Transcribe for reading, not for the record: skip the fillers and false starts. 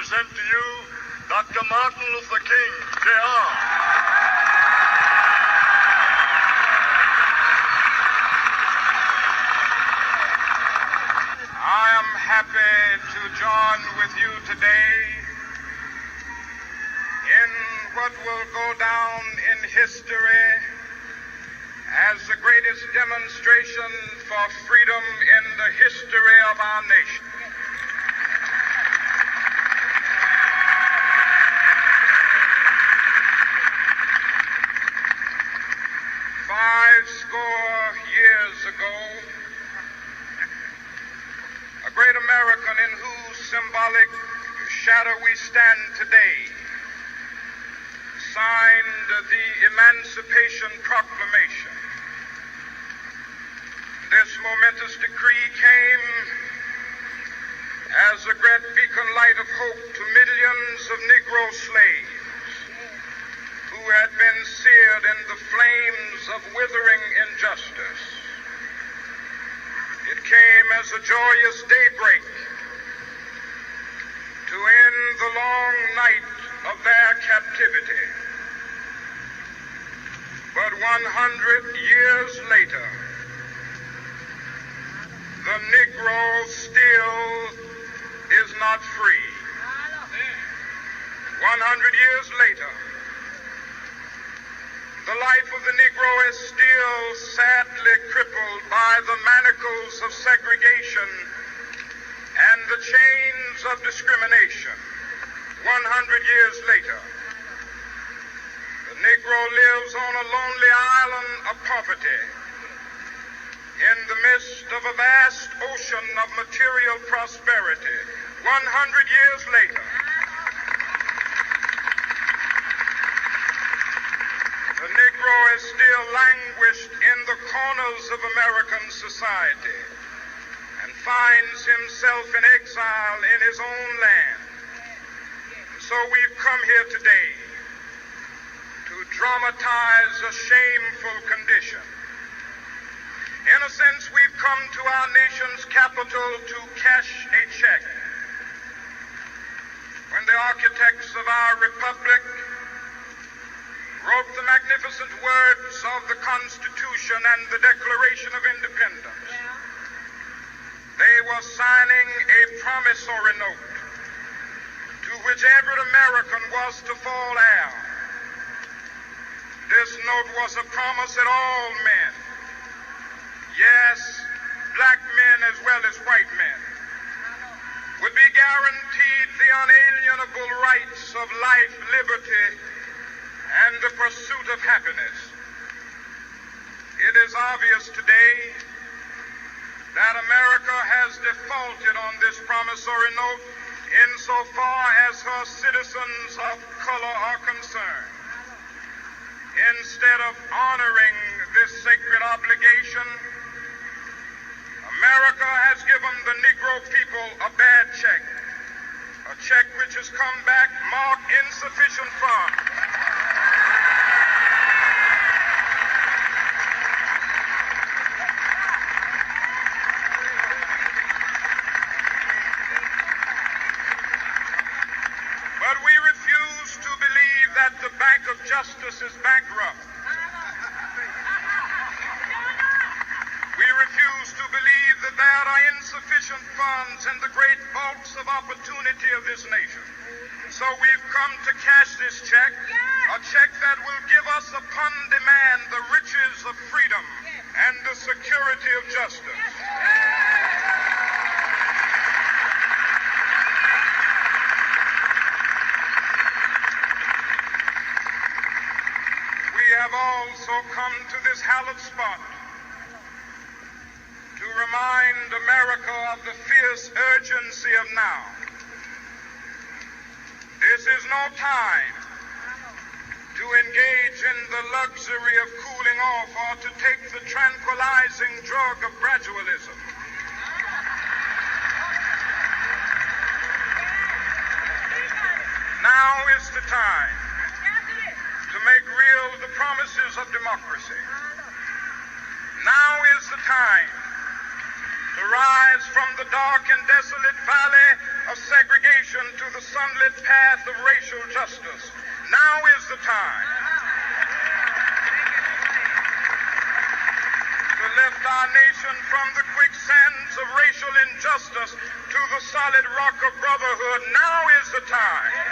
present to you Dr. Martin Luther King, Jr. I am happy to join with you today in what will go down in history as the greatest demonstration for freedom in the history of our nation. Fivescore years ago, a great American in whose symbolic shadow we stand today signed the Emancipation Proclamation. This momentous decree came as a great beacon light of hope to millions of Negro slaves who had been seared in the flames of withering injustice. It came as a joyous daybreak to end the long night of their captivity. But 100 years later, the Negro still is not free. 100 years later, the life of the Negro is still sadly crippled by the manacles of segregation and the chains of discrimination. 100 years later, the Negro lives on a lonely island of poverty in the midst of a vast ocean of material prosperity. 100 years later, the Negro is still languished in the corners of American society and finds himself in exile in his own land. So we've come here today to dramatize a shameful condition. In a sense, we've come to our nation's capital to cash a check. When the architects of our republic wrote the magnificent words of the Constitution and the Declaration of Independence, they were signing a promissory note to which every American was to fall heir. This note was a promise that all men, yes, black men as well as white men, would be guaranteed the unalienable rights of life, liberty, and the pursuit of happiness. It is obvious today that America has defaulted on this promissory note insofar as her citizens of color are concerned. Instead of honoring this sacred obligation, America has given the Negro people a bad check, a check which has come back marked insufficient funds. But we refuse to believe that the Bank of Justice is bankrupt. We refuse to believe that there are insufficient funds in the great vaults of opportunity of this nation. So we've come to cash this check, a check that will give us upon demand the riches of freedom and the security of justice. We have also come to this hallowed spot to remind America of the fierce urgency of now. This is no time to engage in the luxury of cooling off or to take the tranquilizing drug of gradualism. Now is the time to make real the promises of democracy. Now is the time to rise from the dark and desolate valley of segregation to the sunlit path of racial justice. Now is the time to lift our nation from the quicksands of racial injustice to the solid rock of brotherhood. Now is the time